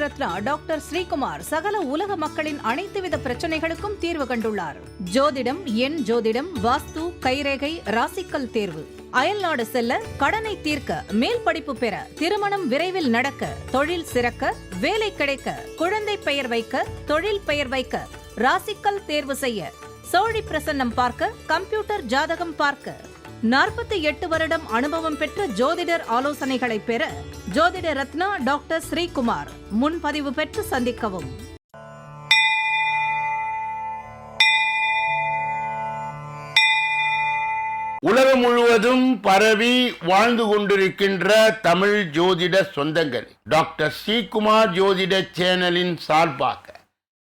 Ratna doctor Sreekumar சகல உலக மக்களின் அனைத்து வித பிரச்சனைகளுக்கும் தீர்வு கண்டுள்ளார். ஜோதிடம், எண் ஜோதிடம், வாஸ்து, கைரேகை, ராசிக்கல் தேர்வு, அயல்நாடு செல்ல, கடனை தீர்க்க, மேல் படிப்பு பெற, திருமணம் விரைவில் நடக்க, தொழில் சிறக்க, வேலை கிடைக்க, குழந்தை பெயர் வைக்க, தொழில் பெயர் வைக்க, ராசிக்கல் தேர்வு செய்ய, சோழி பிரசன்னம் பார்க்க, கம்ப்யூட்டர் ஜாதகம் பார்க்க, 48 வருடம் அனுபவம் பெற்ற ஜோதிடர் ஆலோசனைகளை பெற ஜோதிட ரத்னா டாக்டர் ஸ்ரீகுமார். முன்பதிவு பெற்று சந்திக்கவும். உலகம் முழுவதும் பரவி வாழ்ந்து கொண்டிருக்கின்ற தமிழ் ஜோதிட சொந்தங்கள், டாக்டர் ஸ்ரீகுமார் ஜோதிட சேனலின் சார்பாக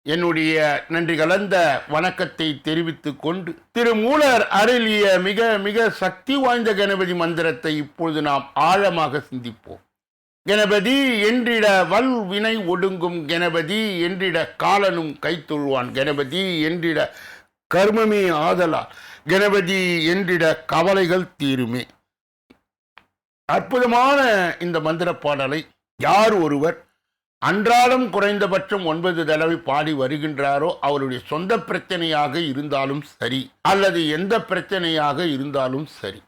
என்னுடைய நன்றி கலந்த வணக்கத்தை தெரிவித்துக் கொண்டு, திருமூலர் அருளிய மிக மிக சக்தி வாய்ந்த கணபதி மந்திரத்தை இப்பொழுது நாம் ஆழமாக சிந்திப்போம். கணபதி என்றிட வல் வினை ஒடுங்கும், கணபதி என்றிட காலனும் கைத்தொழுவான், கணபதி என்றிட கர்மமே ஆதலால், கணபதி என்றிட கவலைகள் தீருமே. அற்புதமான இந்த மந்திர பாடலை யார் ஒருவர் அன்றாடம் குறைந்தபட்சம் 9 தடவை பாடி வருகின்றாரோ, அவருடைய சொந்த பிரச்சனையாக இருந்தாலும் சரி, அல்லது எந்த பிரச்சனையாக இருந்தாலும் சரி,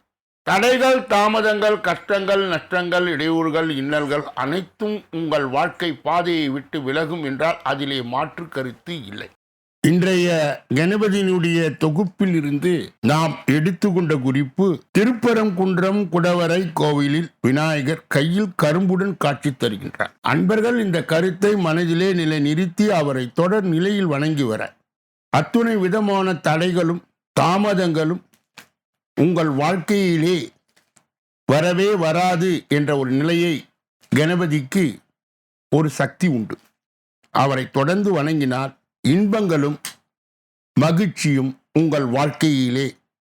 தடைகள், தாமதங்கள், கஷ்டங்கள், நஷ்டங்கள், இடையூறுகள், இன்னல்கள் அனைத்தும் உங்கள் வாழ்க்கை பாதையை விட்டு விலகும் என்றால் அதிலே மாற்று கருத்து இல்லை. இன்றைய கணபதியினுடைய தொகுப்பில் இருந்து நாம் எடுத்துக்கொண்ட குறிப்பு, திருப்பரங்குன்றம் குடவரை கோவிலில் விநாயகர் கையில் கரும்புடன் காட்சி தருகின்றார். அன்பர்கள் இந்த கருத்தை மனதிலே நிலை நிறுத்தி அவரை தொடர் நிலையில் வணங்கி வர, அத்துணை விதமான தடைகளும் தாமதங்களும் உங்கள் வாழ்க்கையிலே வரவே வராது என்ற ஒரு நிலையை, கணபதிக்கு ஒரு சக்தி உண்டு. அவரை தொடர்ந்து வணங்கினால் இன்பங்களும் மகிழ்ச்சியும் உங்கள் வாழ்க்கையிலே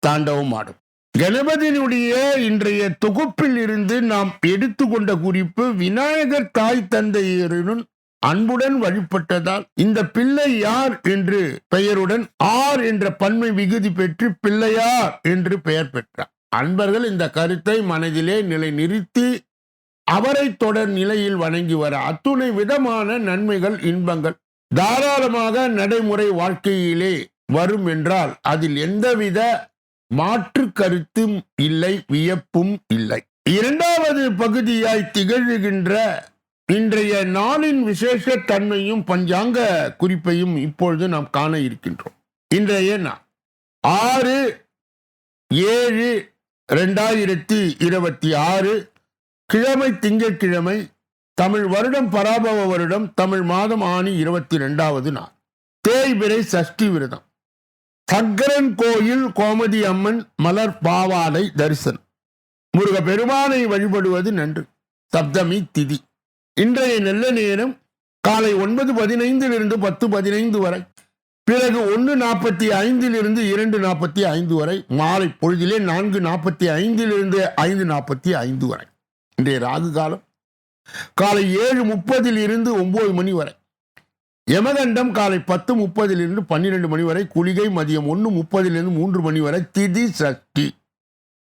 தாண்டவமாடும். கணபதியினுடைய இன்றைய தொகுப்பில் இருந்து நாம் எடுத்துக்கொண்ட குறிப்பு, விநாயகர் தாய் தந்தையருடன் அன்புடன் வழிபட்டதால் இந்த பிள்ளை யார் என்று பெயருடன் ஆர் என்ற பன்மை விகுதி பெற்று பிள்ளையார் என்று பெயர் பெற்றார். அன்பர்கள் இந்த கருத்தை மனதிலே நிலை நிறுத்தி அவரை தொடர் நிலையில் வணங்கி வர அத்துணை விதமான நன்மைகள், இன்பங்கள் தாராளமாக நடைமுறை வாழ்க்கையிலே வரும் என்றால் அதில் எந்தவித மாற்று கருத்தும் இல்லை, வியப்பும் இல்லை. இரண்டாவது பகுதியாய் திகழ்கின்ற இன்றைய நாளின் விசேஷ தன்மையும் பஞ்சாங்க குறிப்பையும் இப்பொழுது நாம் காண இருக்கின்றோம். இன்றைய 6/7/2026 கிழமை, திங்கட்கிழமை, தமிழ் வருடம் பராபவ வருடம், தமிழ் மாதம் ஆணி 22வது நாள், தேய்பிறை சஷ்டி விரதம், சங்கரன் கோயில் கோமதி அம்மன் மலர் பாவாடை தரிசனம், முருக பெருமானை வழிபடுவது நன்று. சப்தமி திதி. இன்றைய நல்ல நேரம் காலை 9:15 10:15 வரை, பிறகு 1:45 2:45 வரை, மாலை பொழுதிலே 4:45 5:45 வரை. இன்றைய ராகு காலம் காலை 7:30 9 மணி வரை, யமகண்டம் காலை 10:30 12 மணி வரை, குளிகை மதியம் 1:30 3 மணி வரை, திதி சஷ்டி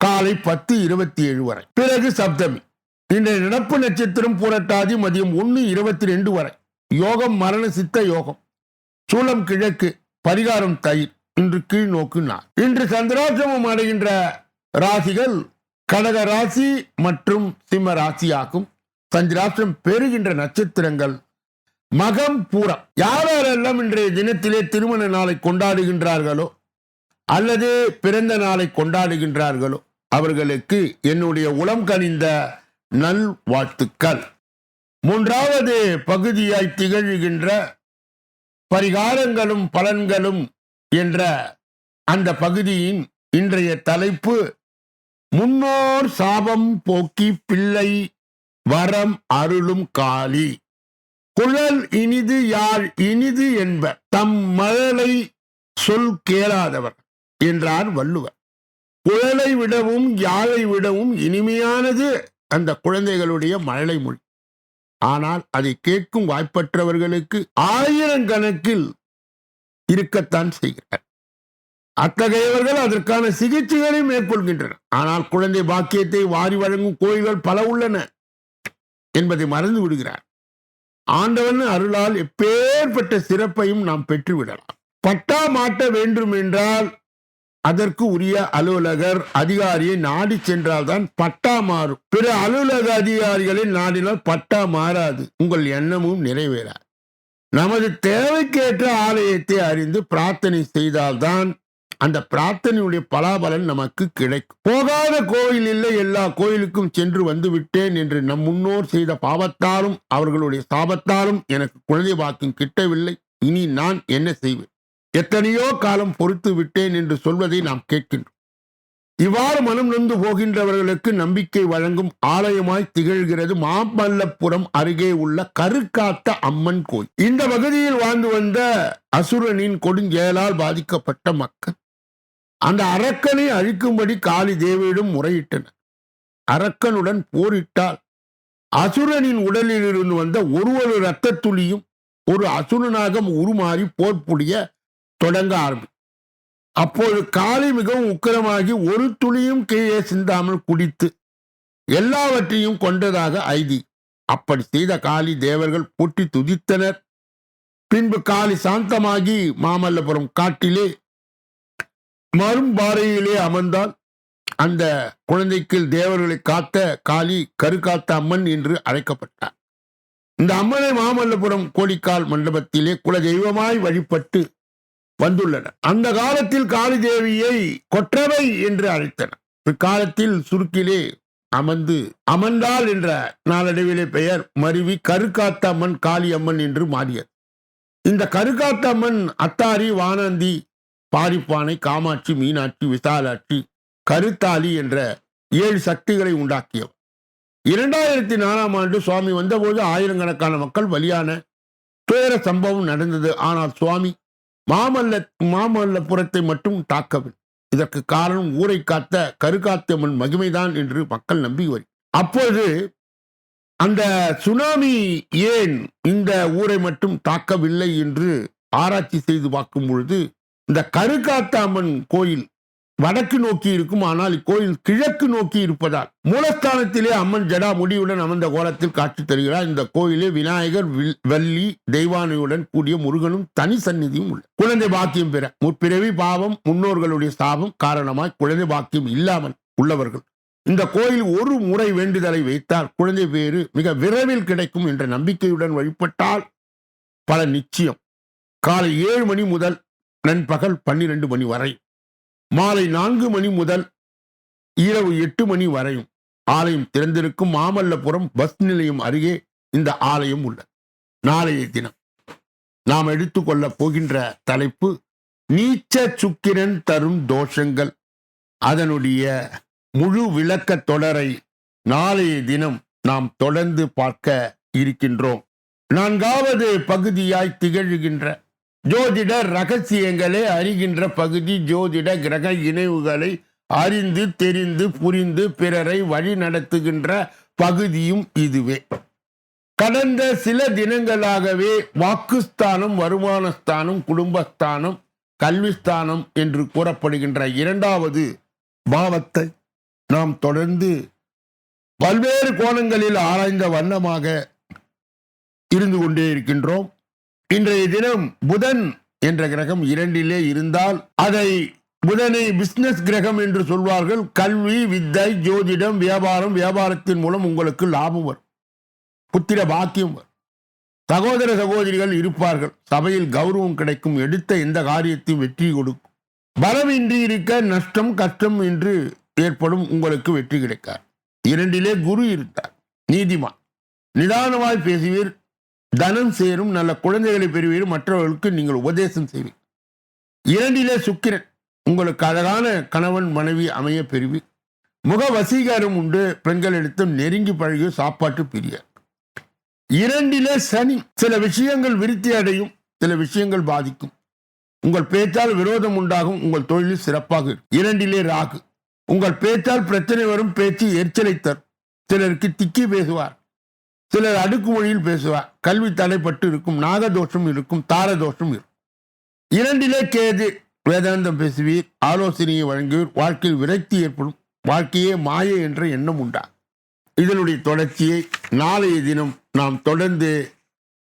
காலை 10:27 வரை, பிறகு சப்தமி. இன்றைய நடப்பு நட்சத்திரம் பூரட்டாதி மதியம் 1:22 வரை, யோகம் மரண சித்த யோகம், சூலம் கிழக்கு, பரிகாரம் தயிர். இன்று கீழ் நோக்கு நாள். இன்று சந்திராசிரமம் அடைகின்ற ராசிகள் கடக ராசி மற்றும் சிம்ம ராசியாகும். சந்திராஷ்டிரம் பெறுகின்ற நட்சத்திரங்கள் மகம், பூரம். யாரெல்லாம் இன்றைய தினத்திலே திருமண நாளை கொண்டாடுகின்றார்களோ அல்லது பிறந்த நாளை கொண்டாடுகின்றார்களோ அவர்களுக்கு என்னுடைய உளம் கனிந்த நல் வாழ்த்துக்கள். மூன்றாவது பகுதியாய் திகழ்கின்ற பரிகாரங்களும் பலன்களும் என்ற அந்த பகுதியின் இன்றைய தலைப்பு, முன்னோர் சாபம் போக்கி பிள்ளை வரம் அருளும் காளி, குழல் இனிது யாழ் இனிது என்ப தம் மழலை சொல் கேளாதவர் என்றார் வள்ளுவர். குழலை விடவும் யாழை விடவும் இனிமையானது அந்த குழந்தைகளுடைய மழலை மொழி. ஆனால் அதை கேட்கும் வாய்ப்பற்றவர்களுக்கு ஆயிரக்கணக்கில் இருக்கத்தான் செய்கிறார். அத்தகையவர்கள் அதற்கான சிகிச்சைகளை மேற்கொள்கின்றனர். ஆனால் குழந்தை பாக்கியத்தை வாரி வழங்கும் கோயில்கள் பல உள்ளன என்பதை மறந்து விடுகிறார். ஆண்டவன் அருளால் எப்பேற்பட்ட சிறப்பையும் நாம் பெற்றுவிடலாம். பட்டா மாட்ட வேண்டும் என்றால் அதற்கு உரிய அலுவலகர் அதிகாரியை நாடி சென்றால்தான் பட்டா மாறும். பிற அலுவலக அதிகாரிகளை நாடினால் பட்டா மாறாது, உங்கள் எண்ணமும் நிறைவேறாது. நமது தேவைக்கேற்ற ஆலயத்தை அறிந்து பிரார்த்தனை செய்தால்தான் அந்த பிரார்த்தனையுடைய பலாபலன் நமக்கு கிடைக்கும். போகாத கோயில் இல்லை, எல்லா கோயிலுக்கும் சென்று வந்து விட்டேன் என்று நம் முன்னோர் செய்த பாவத்தாலும் அவர்களுடைய சாபத்தாலும் எனக்கு குழந்தை பாக்கியம் கிட்டவில்லை, இனி நான் என்ன செய்வேன், எத்தனையோ காலம் பொறுத்து விட்டேன் என்று சொல்வதை நாம் கேட்கின்றோம். இவ்வாறு மனம் நொந்து போகின்றவர்களுக்கு நம்பிக்கை வழங்கும் ஆலயமாய் திகழ்கிறது மாமல்லபுரம் அருகே உள்ள கருக்காத்த அம்மன் கோயில். இந்த பகுதியில் வாழ்ந்து வந்த அசுரனின் கொடுஞ்செயலால் பாதிக்கப்பட்ட மக்கள் அந்த அரக்கனை அழிக்கும்படி காளி தேவியிடம் முறையிட்டனர். அரக்கனுடன் போரிட்டால் அசுரனின் உடலில் இருந்து வந்த ஒரு இரத்த துளியும் ஒரு அசுரனாக உருமாறி போர் புரிய தொடங்க ஆரம்பி. அப்போது காளி மிகவும் உக்கிரமாகி ஒரு துளியும் கீழே சிந்தாமல் குடித்து எல்லாவற்றையும் கொண்டதாக ஐதி. அப்படி செய்த காளி தேவர்கள் போற்றி துதித்தனர். பின்பு காளி சாந்தமாகி மாமல்லபுரம் காட்டிலே மரும்பாறையிலே அமர்ந்தால் அந்த குழந்தைக்கு தேவர்களை காத்த காளி கருக்காத்த அம்மன் என்று அழைக்கப்பட்டார். இந்த அம்மனை மாமல்லபுரம் கோடிக்கால் மண்டபத்திலே குலதெய்வமாய் வழிபட்டு வந்துள்ளனர். அந்த காலத்தில் காளி தேவியை கொற்றவை என்று அழைத்தனர். பிற்காலத்தில் சுருக்கிலே அமர்ந்தாள் என்ற நாளடைவிலே பெயர் மருவி கருக்காத்த அம்மன் காளி அம்மன் என்று மாறியது. இந்த கருக்காத்த அம்மன் அத்தாரி, வானந்தி, பாரிப்பானை, காமாட்சி, மீனாட்சி, விசாலாட்சி, கருத்தாளி என்ற 7 சக்திகளை உண்டாக்கியவர். 2004ஆம் ஆண்டு சுவாமி வந்தபோது ஆயிரக்கணக்கான மக்கள் பலியான துயர சம்பவம் நடந்தது. ஆனால் சுவாமி மாமல்லபுரத்தை மட்டும் தாக்கவில்லை. இதற்கு காரணம் ஊரை காத்த கருக்காத்தம்மன் மகிமைதான் என்று மக்கள் நம்பி வரும். அப்போது அந்த சுனாமி ஏன் இந்த ஊரை மட்டும் தாக்கவில்லை என்று ஆராய்ச்சி செய்து பார்க்கும் பொழுது இந்த கருக்காத்த அம்மன் கோயில் வடக்கு நோக்கி இருக்கும். ஆனால் இக்கோயில் கிழக்கு நோக்கி இருப்பதால் மூலஸ்தானத்திலே அம்மன் ஜடா முடியுடன் அமர்ந்த கோலத்தில் காட்சி தருகிறார். இந்த கோயிலே விநாயகர், வள்ளி, தெய்வானையுடன் கூடிய முருகனும் தனி சந்நிதியும் உள்ள குழந்தை பாக்கியம் பெற முற்பிறவி பாவம் முன்னோர்களுடைய சாபம் காரணமாய் குழந்தை பாக்கியம் இல்லாமல் உள்ளவர்கள் இந்த கோயில் ஒரு முறை வேண்டுதலை வைத்தால் குழந்தை பேறு மிக விரைவில் கிடைக்கும் என்ற நம்பிக்கையுடன் வழிபட்டால் பல நிச்சயம். காலை 7 மணி முதல் நண்பகல் 12 மணி வரை, மாலை 4 மணி முதல் இரவு 8 மணி வரையும் ஆலயம் திறந்திருக்கும். மாமல்லபுரம் பஸ் நிலையம் அருகே இந்த ஆலயம் உள்ளது. நாளைய தினம் நாம் எடுத்துக்கொள்ள போகின்ற தலைப்பு நீச்ச சுக்கிரன் தரும் தோஷங்கள். அதனுடைய முழு விளக்க தொடரை நாளைய தினம் நாம் தொடர்ந்து பார்க்க இருக்கின்றோம். 4வது பகுதியாய் திகழ்கின்ற ஜோதிட ரகசியங்களை அறிகின்ற பகுதி. ஜோதிட கிரக இணைவுகளை அறிந்து தெரிந்து புரிந்து பிறரை வழி நடத்துகின்ற பகுதியும் இதுவே. கடந்த சில தினங்களாகவே வாக்குஸ்தானம், வருமானஸ்தானம், குடும்பஸ்தானம், கல்விஸ்தானம் என்று கூறப்படுகின்ற 2வது பாவத்தை நாம் தொடர்ந்து பல்வேறு கோணங்களில் ஆராய்ந்த வண்ணமாக இருந்து கொண்டே இருக்கின்றோம். இன்றைய தினம் புதன் என்ற கிரகம் 2லே இருந்தால் அதை புதனை பிசினஸ் கிரகம் என்று சொல்வார்கள். கல்வி, வித்தை, ஜோதிடம், வியாபாரம், வியாபாரத்தின் மூலம் உங்களுக்கு லாபம் வரும், புத்திர பாக்கியம் வரும், சகோதர சகோதரிகள் இருப்பார்கள், சபையில் கௌரவம் கிடைக்கும், எடுத்த எந்த காரியத்தையும் வெற்றி கொடுக்கும். பலமின்றி இருக்க நஷ்டம் கஷ்டம் என்று ஏற்படும், உங்களுக்கு வெற்றி கிடைக்கார். 2லே குரு இருந்தார், நீதிமான், நிதானமாய் பேசுவீர், தனம் சேரும், நல்ல குழந்தைகளை பெறுவீர், மற்றவர்களுக்கு நீங்கள் உபதேசம் செய்வீர். 2லே சுக்கிரன், உங்களுக்கு அழகான கணவன் மனைவி அமைய பெறுவீர். முக வசீகரம் உண்டு, பெண்களிடத்தும் நெருங்கி பழகிய சாப்பாட்டு பிரியர். 2லே சனி, சில விஷயங்கள் விருத்தி அடையும், சில விஷயங்கள் பாதிக்கும், உங்கள் பேச்சால் விரோதம் உண்டாகும், உங்கள் தொழில் சிறப்பாக இருக்கும். 2லே ராகு, உங்கள் பேச்சால் பிரச்சனை வரும், பேச்சு எரிச்சலை தரும், சிலருக்கு திக்கி பேசுவார், சிலர் அடுக்குமொழியில் பேசுவார், கல்வி தடைப்பட்டு இருக்கும், நாகதோஷம் இருக்கும், தாரதோஷம் இருக்கும். 2லே கேது, வேதாந்தம் பேசுவீர், ஆலோசனையை வழங்குவீர், வாழ்க்கையில் விரக்தி ஏற்படும், வாழ்க்கையே மாயை என்ற எண்ணம் உண்டா. இதனுடைய தொடர்ச்சியை நாளைய தினம் நாம் தொடர்ந்து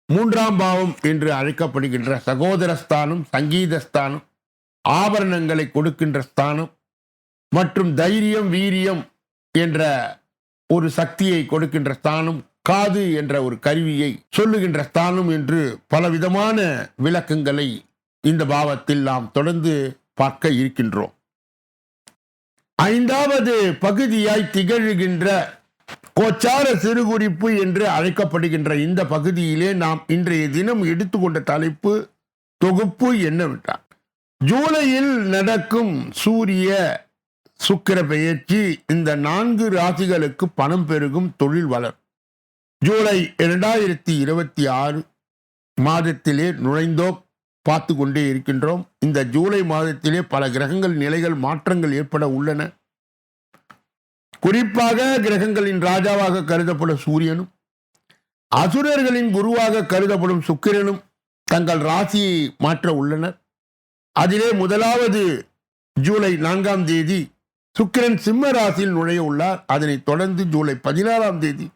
மூன்றாம் பாவம் என்று அழைக்கப்படுகின்ற சகோதரஸ்தானம், சங்கீதஸ்தானம், ஆபரணங்களை கொடுக்கின்ற ஸ்தானம் மற்றும் தைரியம், வீரியம் என்ற ஒரு சக்தியை கொடுக்கின்ற ஸ்தானம், காது என்ற ஒரு கருவியை சொல்லுகின்ற ஸ்தானம் என்று பலவிதமான விளக்கங்களை இந்த பாவத்தில் நாம் தொடர்ந்து பார்க்க இருக்கின்றோம். ஐந்தாவது பகுதியாய் திகழ்கின்ற கோச்சார சிறுகுறிப்பு என்று அழைக்கப்படுகின்ற இந்த பகுதியிலே நாம் இன்றைய தினம் எடுத்துக்கொண்ட தலைப்பு தொகுப்பு என்னவென்றால், ஜூலையில் நடக்கும் சூரிய சுக்கிர பெயர்ச்சி இந்த 4 ராசிகளுக்கு பணம் பெருகும், தொழில் வளரும். ஜூலை 2026 மாதத்திலே நுழைந்தோம், பார்த்து கொண்டே இருக்கின்றோம். இந்த ஜூலை மாதத்திலே பல கிரகங்கள் நிலைகள் மாற்றங்கள் ஏற்பட உள்ளன. குறிப்பாக கிரகங்களின் ராஜாவாக கருதப்படும் சூரியனும் அசுரர்களின் குருவாக கருதப்படும் சுக்கிரனும் தங்கள் ராசியை மாற்ற உள்ளனர். அதிலே முதலாவது ஜூலை 4ஆம் தேதி சுக்கிரன் சிம்ம ராசியில் நுழைய உள்ளார். அதனைத் தொடர்ந்து ஜூலை 16ஆம் தேதி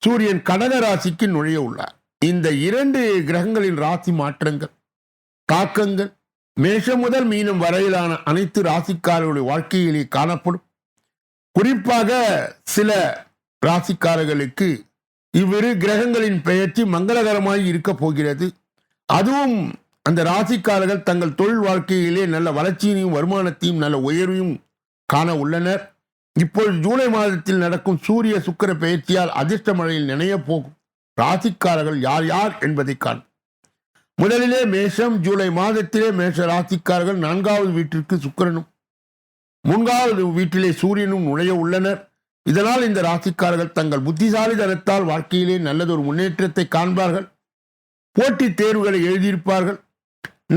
சூரியன் கடக ராசிக்கு நுழைய உள்ளார். இந்த 2 கிரகங்களின் ராசி மாற்றங்கள், தாக்கங்கள் மேஷம் முதல் மீனம் வரையிலான அனைத்து ராசிக்காரர்களுடைய வாழ்க்கையிலே காணப்படும். குறிப்பாக சில ராசிக்காரர்களுக்கு இவ்விரு கிரகங்களின் பெயர்ச்சி மங்களகரமாய் இருக்க போகிறது. அதுவும் அந்த ராசிக்காரர்கள் தங்கள் தொழில் வாழ்க்கையிலே நல்ல வளர்ச்சியையும் வருமானத்தையும் நல்ல உயர்வையும் காண உள்ளனர். இப்பொழுது ஜூலை மாதத்தில் நடக்கும் சூரிய சுக்கிர பெயர்ச்சியால் அதிர்ஷ்ட மழையில் நினைய போகும் ராசிக்காரர்கள் யார் யார் என்பதை காண. முதலிலே மேஷம். ஜூலை மாதத்திலே மேஷ ராசிக்காரர்கள் 4வது வீட்டிற்கு சுக்கிரனும் 3வது வீட்டிலே சூரியனும் நுழைய உள்ளனர். இதனால் இந்த ராசிக்காரர்கள் தங்கள் புத்திசாலித்தனத்தால் வாழ்க்கையிலே நல்லதொரு முன்னேற்றத்தை காண்பார்கள். போட்டித் தேர்வுகளை எழுதியிருப்பார்கள்.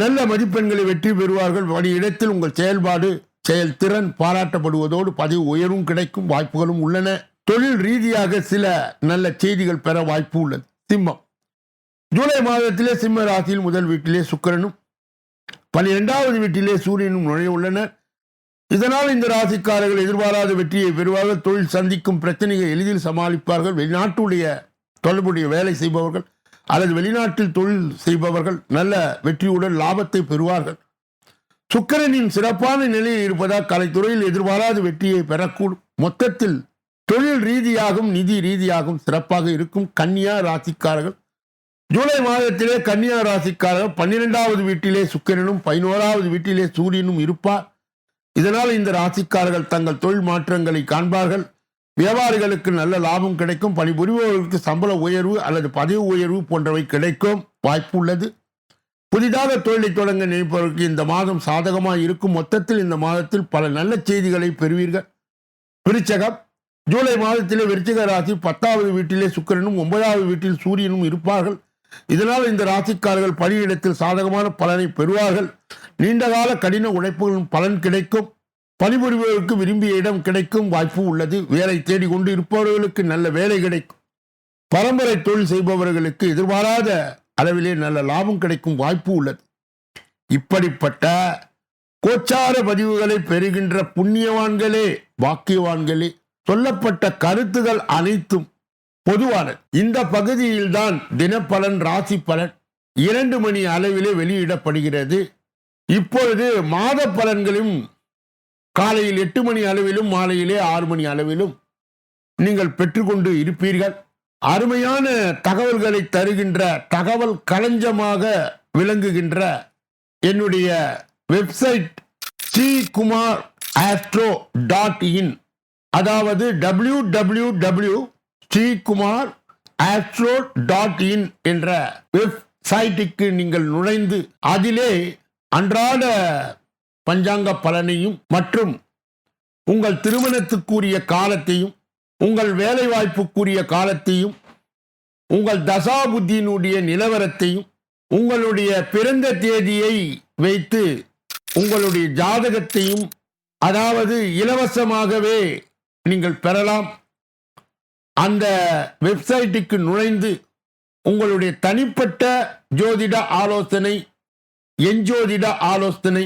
நல்ல மதிப்பெண்களை வெற்றி பெறுவார்கள். பணியிடத்தில் உங்கள் செயல்பாடு, செயல்திறன் பாராட்டப்படுவதோடு பதவி உயர்வும் கிடைக்கும் வாய்ப்புகளும் உள்ளன. தொழில் ரீதியாக சில நல்ல செய்திகள் பெற வாய்ப்பு உள்ளது. சிம்மம். ஜூலை மாதத்திலே சிம்ம ராசியில் முதல் வீட்டிலே சுக்கிரனும் 12வது வீட்டிலே சூரியனும் நுழைய உள்ளனர். இதனால் இந்த ராசிக்காரர்கள் எதிர்பாராத வெற்றியை பெறுவார்கள். தொழில் சந்திக்கும் பிரச்சனையை எளிதில் சமாளிப்பார்கள். வெளிநாட்டுடைய தொடர்புடைய வேலை செய்பவர்கள் அல்லது வெளிநாட்டில் தொழில் செய்பவர்கள் நல்ல வெற்றியுடன் லாபத்தை பெறுவார்கள். சுக்கிரனின் சிறப்பான நிலையில் இருப்பதால் கலைத்துறையில் எதிர்பாராத வெற்றியை பெறக்கூடும். மொத்தத்தில் தொழில் ரீதியாகவும் நிதி ரீதியாகவும் சிறப்பாக இருக்கும். கன்னியா ராசிக்காரர்கள் ஜூலை மாதத்திலே கன்னியா ராசிக்காரர்கள் 12வது வீட்டிலே சுக்கிரனும் 11வது வீட்டிலே சூரியனும் இருப்பார். இதனால் இந்த ராசிக்காரர்கள் தங்கள் தொழில் மாற்றங்களை காண்பார்கள். வியாபாரிகளுக்கு நல்ல லாபம் கிடைக்கும். பணிபுரிபவர்களுக்கு சம்பள உயர்வு அல்லது பதவி உயர்வு போன்றவை கிடைக்கும் வாய்ப்பு உள்ளது. புதிதாக தொழிலை தொடங்க நினைப்பவர்களுக்கு இந்த மாதம் சாதகமாக இருக்கும். மொத்தத்தில் இந்த மாதத்தில் பல நல்ல செய்திகளை பெறுவீர்கள். விருச்சகம். ஜூலை மாதத்திலே விருச்சிக ராசி 10வது வீட்டிலே சுக்கிரனும் 9வது வீட்டில் சூரியனும் இருப்பார்கள். இதனால் இந்த ராசிக்காரர்கள் பணியிடத்தில் சாதகமான பலனை பெறுவார்கள். நீண்டகால கடின உழைப்புகளின் பலன் கிடைக்கும். பணிபுரிபவர்களுக்கு விரும்பிய இடம் கிடைக்கும் வாய்ப்பு உள்ளது. வேலை தேடிக்கொண்டு இருப்பவர்களுக்கு நல்ல வேலை கிடைக்கும். பரம்பரை தொழில் செய்பவர்களுக்கு எதிர்பாராத அளவிலே நல்ல லாபம் கிடைக்கும் வாய்ப்பு உள்ளது. இப்படிப்பட்ட கோச்சார பதிவுகளை பெறுகின்ற புண்ணியவான்களே, பாக்கியவான்களே, சொல்லப்பட்ட கருத்துகள் அனைத்தும் பொதுவானது. இந்த பகுதியில்தான் தினப்பலன், ராசி பலன் 2 மணி அளவிலே வெளியிடப்படுகிறது. இப்பொழுது மாத பலன்களும் காலையில் 8 மணி அளவிலும் மாலையிலே 6 மணி அளவிலும் நீங்கள் பெற்றுக்கொண்டு இருப்பீர்கள். அருமையான தகவல்களை தருகின்ற தகவல் களஞ்சமாக விளங்குகின்ற என்னுடைய வெப்சைட் srikumar.astro.in, அதாவது www.srikumar.astro.in என்ற வெப்சைட்டுக்கு நீங்கள் நுழைந்து அதிலே அன்றாட பஞ்சாங்க பலனையும் மற்றும் உங்கள் திருமணத்துக்குரிய காலத்தையும் உங்கள் வேலை வாய்ப்புக்குரிய காலத்தையும் உங்கள் தசாபுத்தியினுடைய நிலவரத்தையும் உங்களுடைய பிறந்த தேதியை வைத்து உங்களுடைய ஜாதகத்தையும் அதாவது இலவசமாகவே நீங்கள் பெறலாம். அந்த வெப்சைட்டுக்கு நுழைந்து உங்களுடைய தனிப்பட்ட ஜோதிட ஆலோசனை, எஞ்சோதிட ஆலோசனை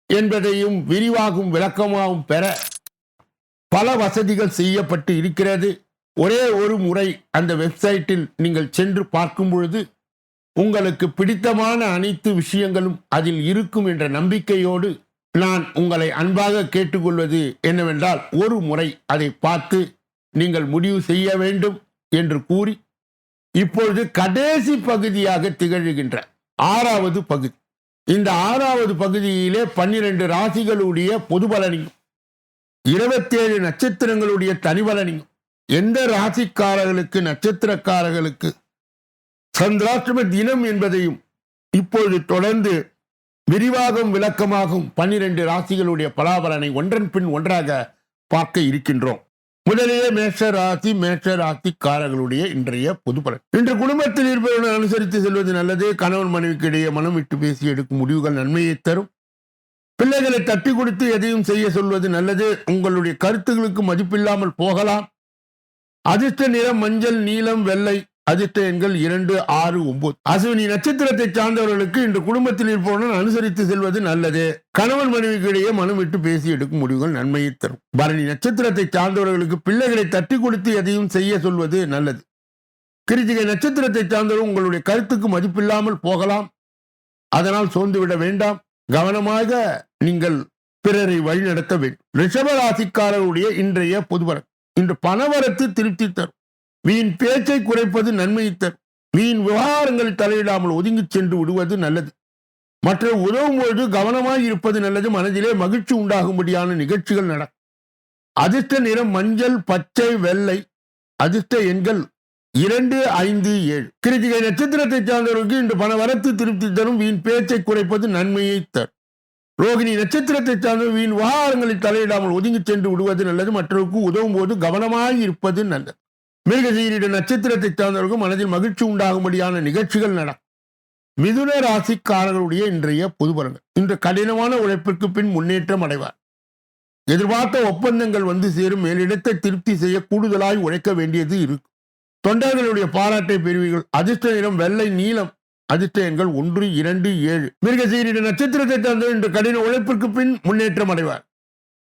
என்பதையும் விரிவாகவும் விளக்கமாகவும் பெற பல வசதிகள் செய்யப்பட்டு இருக்கிறது. ஒரே ஒரு முறை அந்த வெப்சைட்டில் நீங்கள் சென்று பார்க்கும் பொழுது உங்களுக்கு பிடித்தமான அனைத்து விஷயங்களும் அதில் இருக்கும் என்ற நம்பிக்கையோடு நான் உங்களை அன்பாக கேட்டுக்கொள்வது என்னவென்றால், ஒரு முறை அதை பார்த்து நீங்கள் முடிவு செய்ய வேண்டும் என்று கூறி, இப்பொழுது கடைசி பகுதியாக திகழ்கின்ற 6வது பகுதி. இந்த 6வது பகுதியிலே 12 ராசிகளுடைய பொது பலனையும் 27 நட்சத்திரங்களுடைய தனிபலனையும், எந்த ராசிக்காரர்களுக்கு நட்சத்திரக்காரர்களுக்கு சந்திராஷ்டம தினம் என்பதையும் இப்பொழுது தொடர்ந்து விரிவாகவும் விளக்கமாகவும் 12 ராசிகளுடைய பலாபலனை ஒன்றன் பின் ஒன்றாக பார்க்க இருக்கின்றோம். முதலிலே மேஷ ராசிக்காரர்களுடைய இன்றைய பொது பலன். இன்று குடும்பத்தில் இருப்பவர்கள் அனுசரித்து செல்வது நல்லது. கணவன் மனைவிக்கு இடையே மனம் விட்டு பேசி எடுக்கும் முடிவுகள் நன்மையை தரும். பிள்ளைகளை தட்டி கொடுத்து எதையும் செய்ய சொல்வது நல்லது. உங்களுடைய கருத்துகளுக்கு மதிப்பில்லாமல் போகலாம். அதிர்ஷ்ட நிறம் மஞ்சள், நீலம், வெள்ளை. அதிர்ஷ்ட எண்கள் 2, 6, 9. அஸ்வினி நட்சத்திரத்தை சார்ந்தவர்களுக்கு இன்று குடும்பத்தில் இருப்பவர்கள் அனுசரித்து செல்வது நல்லது. கணவன் மனைவிக்கு இடையே மனம் விட்டு பேசி எடுக்கும் முடிவுகள் நன்மையை தரும். பரணி நட்சத்திரத்தை சார்ந்தவர்களுக்கு பிள்ளைகளை தட்டி கொடுத்து எதையும் செய்ய சொல்வது நல்லது. கிருத்திகை நட்சத்திரத்தை சார்ந்தவர்கள் உங்களுடைய கருத்துக்கு மதிப்பில்லாமல் போகலாம். அதனால் சோர்ந்துவிட வேண்டாம். கவனமாக நீங்கள் பிறரை வழிநடத்த வேண்டும். ரிஷப ராசிக்காரருடைய இன்றைய பொதுபலன். இன்று பணவரத்து திருப்தி தரும். வீண் பேச்சை குறைப்பது நன்மையை தரும். வீண் விவகாரங்களில் தலையிடாமல் ஒதுங்கி சென்று விடுவது நல்லது. மற்ற உதவும் பொழுது கவனமாய் இருப்பது நல்லது. மனதிலே மகிழ்ச்சி உண்டாகும்படியான நிகழ்ச்சிகள் நடக்கும். அதிர்ஷ்ட நிறம் மஞ்சள், பச்சை, வெள்ளை. அதிர்ஷ்ட எண்கள் 2, 5, 7. கிருத்திகை நட்சத்திரத்தை சார்ந்தவர்களுக்கு இன்று பணவரத்து திருப்தி தரும். வீண் பேச்சை குறைப்பது நன்மையை தரும். ரோகிணி நட்சத்திரத்தை சார்ந்த வீண் விவகாரங்களில் தலையிடாமல் ஒதுங்கி சென்று விடுவது நல்லது. மற்றவருக்கு உதவும் போது கவனமாய் இருப்பது நல்லது. மிருகசீரிட நட்சத்திரத்தை சார்ந்தவர்கள் மனதில் மகிழ்ச்சி உண்டாகும்படியான நிகழ்ச்சிகள் நடக்கும். மிதுன ராசிக்காரர்களுடைய இன்றைய பொது பலன்கள். இன்று கடினமான உழைப்பிற்கு பின் முன்னேற்றம் அடைவார். எதிர்பார்த்த ஒப்பந்தங்கள் வந்து சேரும். மேலிடத்தை திருப்தி செய்ய கூடுதலாய் உழைக்க வேண்டியது இருக்கும். தொண்டர்களுடைய பாராட்டை பெறுவீர்கள். அதிர்ஷ்ட நிறம் வெள்ளை, நீலம். அதிர்ஷ்ட எண்கள் 1, 2, 7. மிருகசீரிட நட்சத்திரத்தை சார்ந்தவர் இன்று கடின உழைப்பிற்கு பின் முன்னேற்றம் அடைவார்.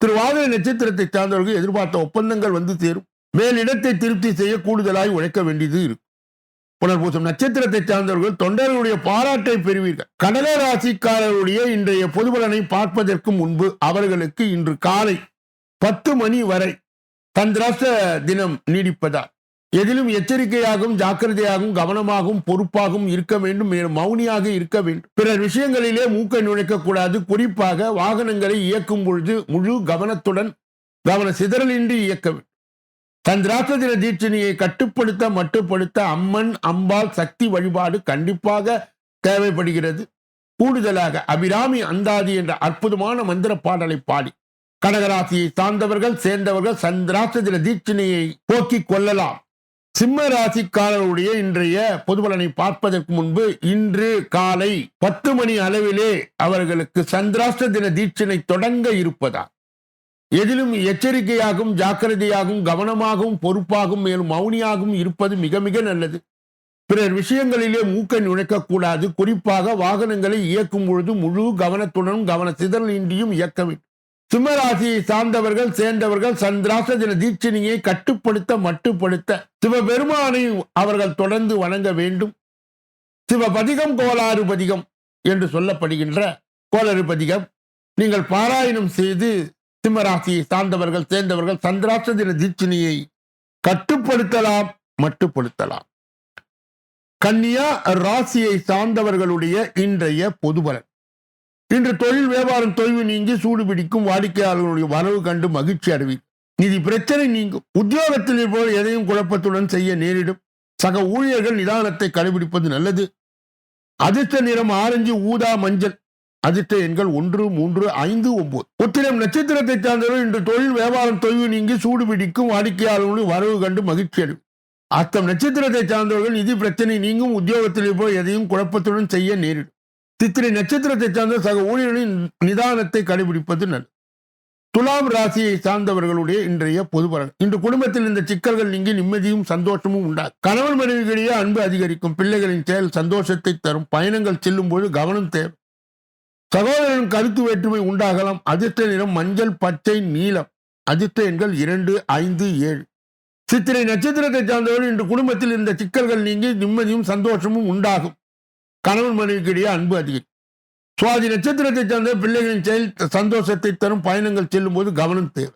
திருவாதிரை நட்சத்திரத்தை சார்ந்தவர்கள் எதிர்பார்த்த ஒப்பந்தங்கள் வந்து சேரும். மேலிடத்தை திருப்தி செய்ய கூடுதலாய் உழைக்க வேண்டியது இருக்கும். புனர்பூசம் நட்சத்திரத்தை சார்ந்தவர்கள் தொண்டர்களுடைய பாராட்டை பெறுவீர்கள். கடக ராசிக்காரருடைய இன்றைய பொதுபலனை பார்ப்பதற்கு முன்பு அவர்களுக்கு இன்று காலை 10 மணி வரை சந்திராஷ்ட தினம் நீடிப்பதால் எதிலும் எச்சரிக்கையாகவும் ஜாக்கிரதையாகவும் கவனமாகவும் பொறுப்பாகவும் இருக்க வேண்டும். மௌனியாக இருக்க வேண்டும். பிறர் விஷயங்களிலே மூக்கை நுழைக்க கூடாது. குறிப்பாக வாகனங்களை இயக்கும் பொழுது முழு கவனத்துடன் கவன சிதறலின்றி இயக்க வேண்டும். சந்திராஷ்ட தின தீட்சணியை கட்டுப்படுத்த மட்டுப்படுத்த அம்மன், அம்பாள், சக்தி வழிபாடு கண்டிப்பாக தேவைப்படுகிறது. கூடுதலாக அபிராமி அந்தாதி என்ற அற்புதமான மந்திர பாடலை பாடி கடகராசியை சார்ந்தவர்கள் சேர்ந்தவர்கள் சந்திராஷ்ட தின தீட்சணையை போக்கிக் கொள்ளலாம். சிம்ம ராசிக்காரருடைய இன்றைய பொதுபலனை பார்ப்பதற்கு முன்பு இன்று காலை 10 மணி அளவிலே அவர்களுக்கு சந்திராஷ்ட தின தீட்சணை தொடங்க இருப்பதா எதிலும் எச்சரிக்கையாகவும் ஜாக்கிரதையாகவும் கவனமாகவும் பொறுப்பாகவும் மேலும் மௌனியாகவும் இருப்பது மிக மிக நல்லது. பிறர் விஷயங்களிலே மூக்கை நுழைக்கக்கூடாது. குறிப்பாக வாகனங்களை இயக்கும் பொழுது முழு கவனத்துடனும் கவன சிதறல் இன்றியும் இயக்க வேண்டும். சிம்மராசியை சார்ந்தவர்கள் சேர்ந்தவர்கள் சந்திராஷ்ட தின தீட்சணியை கட்டுப்படுத்த மட்டுப்படுத்த சிவபெருமானை அவர்கள் தொடர்ந்து வணங்க வேண்டும். சிவபதிகம், கோளாறு பதிகம் என்று சொல்லப்படுகின்ற கோளறு பதிகம் நீங்கள் பாராயணம் செய்து சிம்மராசியை சார்ந்தவர்கள் சேர்ந்தவர்கள் சந்திராஷ்ட தின தீட்சணியை கட்டுப்படுத்தலாம் மட்டுப்படுத்தலாம். கன்னியா ராசியை சார்ந்தவர்களுடைய இன்றைய பொதுபலன். இன்று தொழில் வியாபாரம் தொய்வு நீங்கி சூடு பிடிக்கும். வாடிக்கையாளர்களுடைய வரவு கண்டு மகிழ்ச்சி அடைவீர்கள். நிதி பிரச்சனை நீங்கும். உத்தியோகத்தில் இருப்பவர் எதையும் குழப்பத்துடன் செய்ய நேரிடும். சக ஊழியர்கள் நிதானத்தை கடைபிடிப்பது நல்லது. அதிர்ஷ்ட நிறம் ஆரஞ்சு, ஊதா, மஞ்சள். அதிர்ஷ்ட எண்கள் 1, 3, 5, 9. உத்திரம் நட்சத்திரத்தை சார்ந்தவர்கள் இன்று தொழில் வியாபாரம் தொய்வு நீங்கி சூடு பிடிக்கும். வாடிக்கையாளர்களுடைய வரவு கண்டு மகிழ்ச்சி அடைவீர்கள். அஸ்தம் நட்சத்திரத்தை சார்ந்தவர்கள் நிதி பிரச்சனை நீங்கும். உத்தியோகத்தில் இருப்பவர் எதையும் குழப்பத்துடன் செய்ய நேரிடும். சித்திரை நட்சத்திரத்தை சார்ந்த சக ஊழியர்களின் நிதானத்தை கடைபிடிப்பது நல்லது. துலாம் ராசியை சார்ந்தவர்களுடைய இன்றைய பொதுபலன். இன்று குடும்பத்தில் இந்த சிக்கல்கள் நீங்கி நிம்மதியும் சந்தோஷமும் உண்டாகும். கணவன் மனைவிகளிடையே அன்பு அதிகரிக்கும். பிள்ளைகளின் செயல் சந்தோஷத்தை தரும். பயணங்கள் செல்லும் போது கவனம் தேவை. சகோதரன் கருத்து வேற்றுமை உண்டாகலாம். அதிர்ஷ்ட நிறம் மஞ்சள், பச்சை, நீலம். அதிர்ஷ்ட எண்கள் 2, 5, 7. சித்திரை நட்சத்திரத்தை சார்ந்தவர்கள் இன்று குடும்பத்தில் இந்த சிக்கல்கள் நீங்கி நிம்மதியும் சந்தோஷமும் உண்டாகும். கணவன் மனைவிக்கு இடையே அன்பு அதிகம். சுவாதி நட்சத்திரத்தை சார்ந்த பிள்ளைகளின் செயல் சந்தோஷத்தை தரும் பயணங்கள் செல்லும் போது கவனம் தேவை.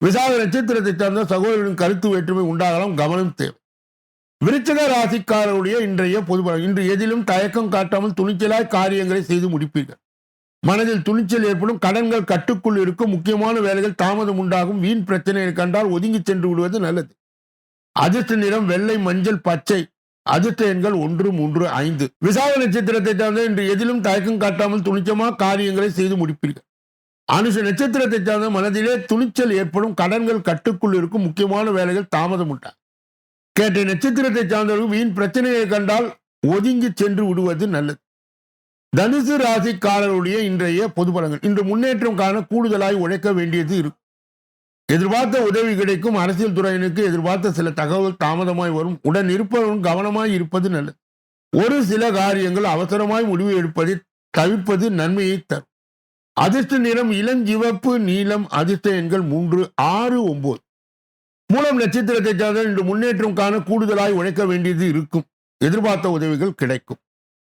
விசாக நட்சத்திரத்தை சார்ந்த சகோதரர்களின் கருத்து வேற்றுமை உண்டாகலாம், கவனம் தேவை. விருச்சிக ராசிக்காரருடைய இன்றைய பொதுவாக இன்று எதிலும் தயக்கம் காட்டாமல் துணிச்சலாய் காரியங்களை செய்து முடிப்பீர்கள். மனதில் துணிச்சல் ஏற்படும். கடன்கள் கட்டுக்குள் இருக்கும். முக்கியமான வேலைகள் தாமதம் உண்டாகும். வீண் பிரச்சனையை கண்டால் ஒதுங்கி சென்று விடுவது நல்லது. அதிர்ஷ்ட நிறம் வெள்ளை, மஞ்சள், பச்சை. அதிர்ஷ்ட எண்கள் 1, 3, 5. விசாக நட்சத்திரத்தை சார்ந்த இன்று எதிலும் தயக்கம் காட்டாமல் துணிச்சமாக காரியங்களை செய்து முடிப்பீர்கள். அனுஷ நட்சத்திரத்தை சார்ந்த மனதிலே துணிச்சல் ஏற்படும். கடன்கள் கட்டுக்குள் இருக்கும். முக்கியமான வேலைகள் தாமதம் உண்டாகும். கேட்டை நட்சத்திரத்தை சார்ந்தவர்கள் வீண் பிரச்சனையை கண்டால் ஒதுங்கி சென்று விடுவது நல்லது. தனுசு ராசிக்காரருடைய இன்றைய பொது பலன்கள். இன்று முன்னேற்றம் காண கூடுதலாய் உழைக்க வேண்டியது இருக்கும். எதிர்பார்த்த உதவி கிடைக்கும். அரசியல் துறையினருக்கு எதிர்பார்த்த சில தகவல் தாமதமாய் வரும். உடன் இருப்பவரும் கவனமாய் இருப்பது நல்லது. ஒரு சில காரியங்கள் அவசரமாய் முடிவு எடுப்பதை தவிர்ப்பது நன்மையை தரும். அதிர்ஷ்ட நிறம் இளஞ்சிவப்பு, நீலம். அதிர்ஷ்ட எண்கள் 3, 6, 9. மூலம் நட்சத்திரத்தை சார்ந்த இன்று முன்னேற்றம் காண கூடுதலாய் உழைக்க வேண்டியது இருக்கும். எதிர்பார்த்த உதவிகள் கிடைக்கும்.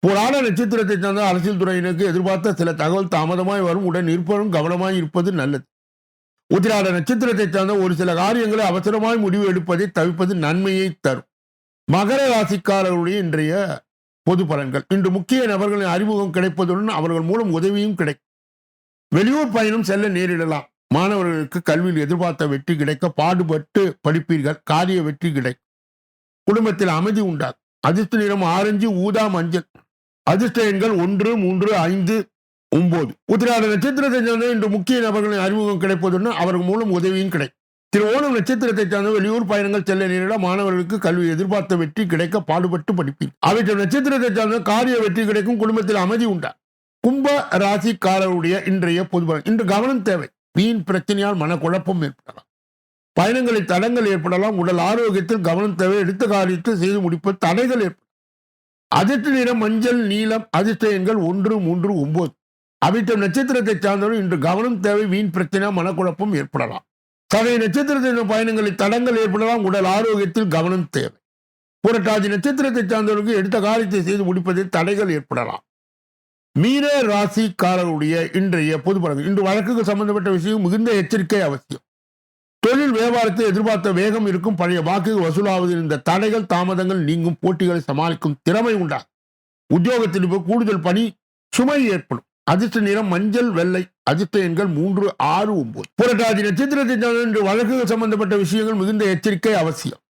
புராண நட்சத்திரத்தை சார்ந்த அரசியல் துறையினருக்கு எதிர்பார்த்த சில தகவல் தாமதமாய் வரும். உடன் இருப்பவரும் கவனமாய் இருப்பது நல்லது. உத்திராட நட்சத்திரத்தை சார்ந்த ஒரு சில காரியங்களை அவசரமாய் முடிவு எடுப்பதை தவிர்ப்பது நன்மையை தரும். மகர ராசிக்காரர்களுடைய இன்றைய பொது பலன்கள். இன்று முக்கிய நபர்களின் அறிமுகம் கிடைப்பதுடன் அவர்கள் மூலம் உதவியும் கிடைக்கும். வெளியூர் பயணம் செல்ல நேரிடலாம். மாணவர்களுக்கு கல்வியில் எதிர்பார்த்த வெற்றி கிடைக்க பாடுபட்டு படிப்பீர்கள். காரிய வெற்றி கிடைக்கும். குடும்பத்தில் அமைதி உண்டாகும். அதிர்ஷ்ட நிறம் ஆரஞ்சு, ஊதா, மஞ்சள். அதிர்ஷ்ட எண்கள் 1, 3, 5, 9. உத்திராட நட்சத்திரத்தை சார்ந்த இன்று முக்கிய நபர்களின் அறிமுகம் கிடைப்பதுடன் அவர்கள் மூலம் உதவியும் கிடைக்கும். திருவோணம் நட்சத்திரத்தை சார்ந்த வெளியூர் பயணங்கள் செல்ல நேரிட மாணவர்களுக்கு கல்வி எதிர்பார்த்த வெற்றி கிடைக்க பாடுபட்டு படிப்பீர்கள். அவிட்ட நட்சத்திரத்தை சார்ந்த காரிய வெற்றி கிடைக்கும். குடும்பத்தில் அமைதி உண்டா. கும்ப ராசிக்காரருடைய இன்றைய பொது பலன். இன்று கவனம் தேவை. வீண் பிரச்சனையால் மனக்குழப்பம் ஏற்படலாம். பயணங்களில் தடங்கள் ஏற்படலாம். உடல் ஆரோக்கியத்தில் கவனம் தேவை. எடுத்த காரியத்தை செய்து முடிப்பது தடைகள் ஏற்படும். அதிர்ஷ்ட நிறம் மஞ்சள், நீலம். அதிர்ஷ்ட எண்கள் 1, 3, 9. அவிட்டம் நட்சத்திரத்தை சார்ந்தவர்கள் இன்று கவனம் தேவை. வீண் பிரச்சனை மனக்குழப்பம் ஏற்படலாம். சதய நட்சத்திரத்தின் பயணங்களில் தடங்கள் ஏற்படலாம். உடல் ஆரோக்கியத்தில் கவனம் தேவை. புரட்டாதி நட்சத்திரத்தை சார்ந்தவர்களுக்கு எடுத்த காரியத்தை செய்து முடிப்பதில் தடைகள் ஏற்படலாம். மீன ராசிக்காரருடைய இன்றைய பொது பலன்கள். இன்று வழக்குக்கு சம்பந்தப்பட்ட விஷயம் மிகுந்த எச்சரிக்கை அவசியம். தொழில் வியாபாரத்தை எதிர்பார்த்த வேகம் இருக்கும். பழைய வாக்குகள் வசூலாவதில் இந்த தடைகள் தாமதங்கள் நீங்கும். போட்டிகளை சமாளிக்கும் திறமை உண்டாகும். உத்தியோகத்தில் கூடுதல் பணி சுமை ஏற்படும். அதிர்ஷ்ட நிறம் மஞ்சள், வெள்ளை. அதிர்ஷ்ட எண்கள் 3, 6, 9. புரட்டாதி நட்சத்திரத்தை சார்ந்த இன்று வழக்குகள் சம்பந்தப்பட்ட விஷயங்கள் மிகுந்த எச்சரிக்கை அவசியம்.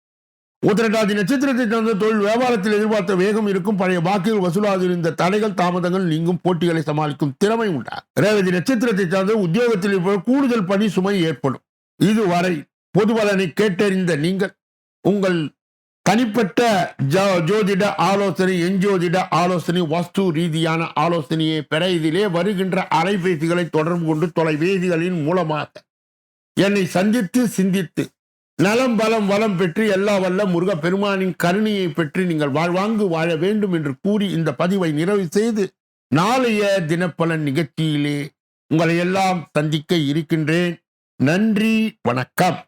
உத்திரட்டாதி நட்சத்திரத்தை சார்ந்த தொழில் வியாபாரத்தில் எதிர்பார்த்த வேகம் இருக்கும். பழைய வாக்குகள் வசூலாவதில் இந்த தடைகள் தாமதங்கள் நீங்கும். போட்டிகளை சமாளிக்கும் திறமை உண்டாகும். ரேவதி நட்சத்திரத்தை சார்ந்த உத்தியோகத்தில் கூடுதல் பணி சுமை ஏற்படும். இதுவரை பொது பலனை கேட்டறிந்த நீங்கள் உங்கள் தனிப்பட்ட ஜோதிட ஆலோசனை, எஞ்சோதிட ஆலோசனை, வாஸ்து ரீதியான ஆலோசனையை பெற இதிலே வருகின்ற அலைபேசிகளை தொடர்பு கொண்டு தொலைபேசிகளின் மூலமாக என்னை சந்தித்து சிந்தித்து நலம் பலம் வளம் பெற்று எல்லா வல்ல முருக பெருமானின் கருணையை பெற்று நீங்கள் வாழ்வாங்கு வாழ வேண்டும் என்று கூறி இந்த பதிவை நிறைவு செய்து நாளைய தினப்பலன் நிகழ்ச்சியிலே உங்களை எல்லாம் சந்திக்க இருக்கின்றேன். நன்றி, வணக்கம்.